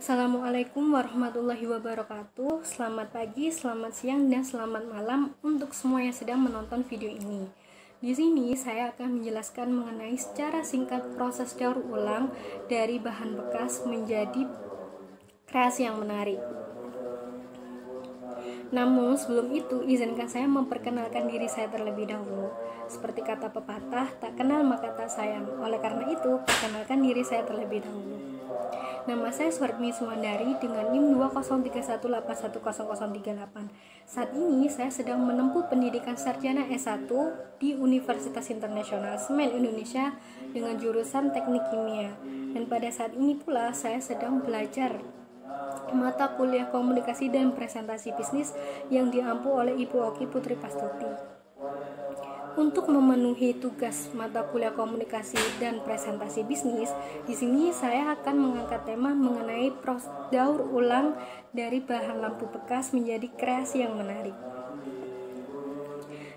Assalamualaikum warahmatullahi wabarakatuh. Selamat pagi, selamat siang, dan selamat malam untuk semua yang sedang menonton video ini. Di sini saya akan menjelaskan mengenai secara singkat proses daur ulang dari bahan bekas menjadi kreasi yang menarik. Namun sebelum itu, izinkan saya memperkenalkan diri saya terlebih dahulu. Seperti kata pepatah, tak kenal maka tak sayang. Oleh karena itu, perkenalkan diri saya terlebih dahulu. Nama saya Suwarmi Sumandari dengan NIM 20318100038. Saat ini saya sedang menempuh pendidikan sarjana S1 di Universitas Internasional Semen Indonesia dengan jurusan Teknik Kimia. Dan pada saat ini pula saya sedang belajar mata kuliah komunikasi dan presentasi bisnis yang diampu oleh Ibu Oki Putri Pastuti. Untuk memenuhi tugas mata kuliah komunikasi dan presentasi bisnis, di sini saya akan mengangkat tema mengenai proses daur ulang dari bahan lampu bekas menjadi kreasi yang menarik.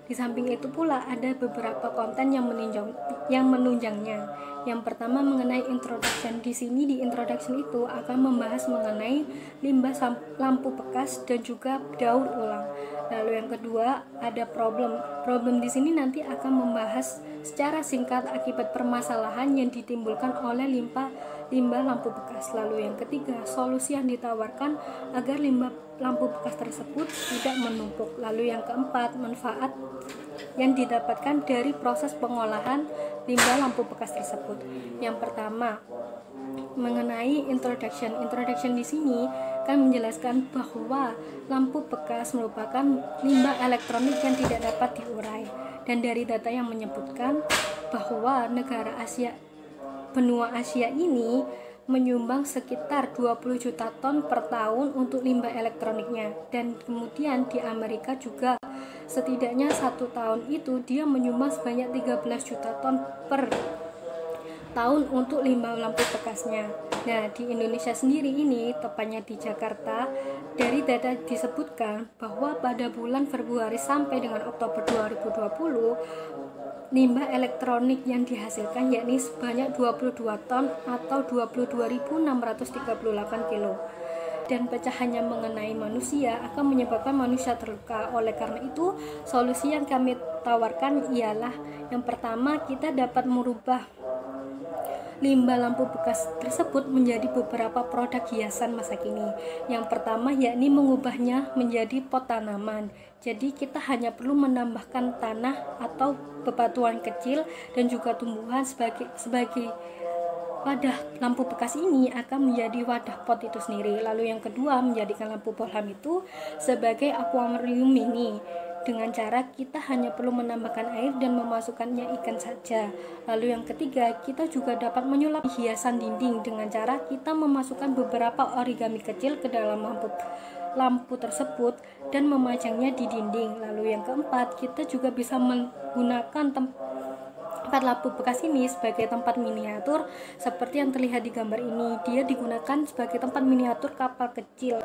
Di samping itu pula ada beberapa konten yang menunjangnya. Yang pertama mengenai introduction. Di sini di introduction itu akan membahas mengenai limbah lampu bekas dan juga daur ulang. Lalu yang kedua ada problem. Problem di sini nanti akan membahas secara singkat akibat permasalahan yang ditimbulkan oleh limbah lampu bekas. Lalu yang ketiga, solusi yang ditawarkan agar limbah lampu bekas tersebut tidak menumpuk. Lalu yang keempat, manfaat yang didapatkan dari proses pengolahan limbah lampu bekas tersebut. Yang pertama, mengenai introduction. Introduction di sini akan menjelaskan bahwa lampu bekas merupakan limbah elektronik yang tidak dapat diurai. Dan dari data yang menyebutkan bahwa negara benua Asia ini menyumbang sekitar 20 juta ton per tahun untuk limbah elektroniknya, dan kemudian di Amerika juga setidaknya 1 tahun itu dia menyumbang sebanyak 13 juta ton per tahun untuk limbah lampu bekasnya. Nah, di Indonesia sendiri ini, tepatnya di Jakarta, dari data disebutkan bahwa pada bulan Februari sampai dengan Oktober 2020 limbah elektronik yang dihasilkan yakni sebanyak 22 ton atau 22.638 kilo. Dan pecahannya mengenai manusia akan menyebabkan manusia terluka. Oleh karena itu, solusi yang kami tawarkan ialah yang pertama, kita dapat merubah limbah lampu bekas tersebut menjadi beberapa produk hiasan masa kini. Yang pertama yakni mengubahnya menjadi pot tanaman. Jadi kita hanya perlu menambahkan tanah atau bebatuan kecil dan juga tumbuhan sebagai wadah lampu bekas ini akan menjadi wadah pot itu sendiri. Lalu yang kedua, menjadikan lampu bohlam itu sebagai akuarium mini. Dengan cara kita hanya perlu menambahkan air dan memasukkannya ikan saja. Lalu yang ketiga, kita juga dapat menyulap hiasan dinding dengan cara kita memasukkan beberapa origami kecil ke dalam lampu tersebut dan memajangnya di dinding. Lalu yang keempat, kita juga bisa menggunakan tempat lampu bekas ini sebagai tempat miniatur seperti yang terlihat di gambar ini. Dia digunakan sebagai tempat miniatur kapal kecil.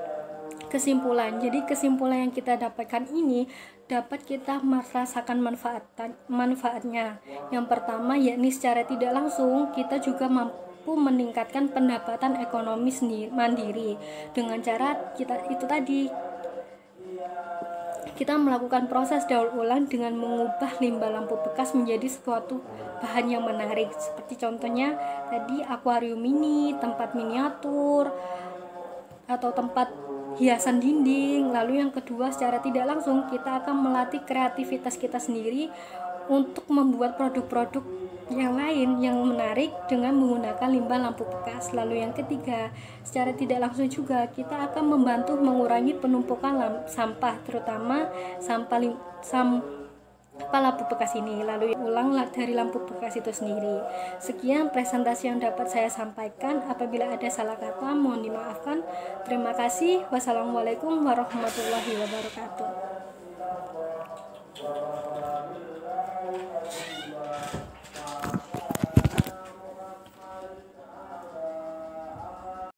Kesimpulan yang kita dapatkan ini dapat kita merasakan manfaatnya. Yang pertama yakni secara tidak langsung kita juga mampu meningkatkan pendapatan ekonomi mandiri dengan cara kita melakukan proses daur ulang dengan mengubah limbah lampu bekas menjadi suatu bahan yang menarik, seperti contohnya tadi akuarium mini, tempat miniatur atau tempat hiasan dinding. Lalu yang kedua, secara tidak langsung kita akan melatih kreativitas kita sendiri untuk membuat produk-produk yang lain yang menarik dengan menggunakan limbah lampu bekas. Lalu yang ketiga, secara tidak langsung juga kita akan membantu mengurangi penumpukan sampah, terutama sampah lampu bekas ini. Lalu ulang dari lampu bekas itu sendiri. Sekian presentasi yang dapat saya sampaikan. Apabila ada salah kata mohon dimaafkan. Terima kasih. Wassalamualaikum warahmatullahi wabarakatuh.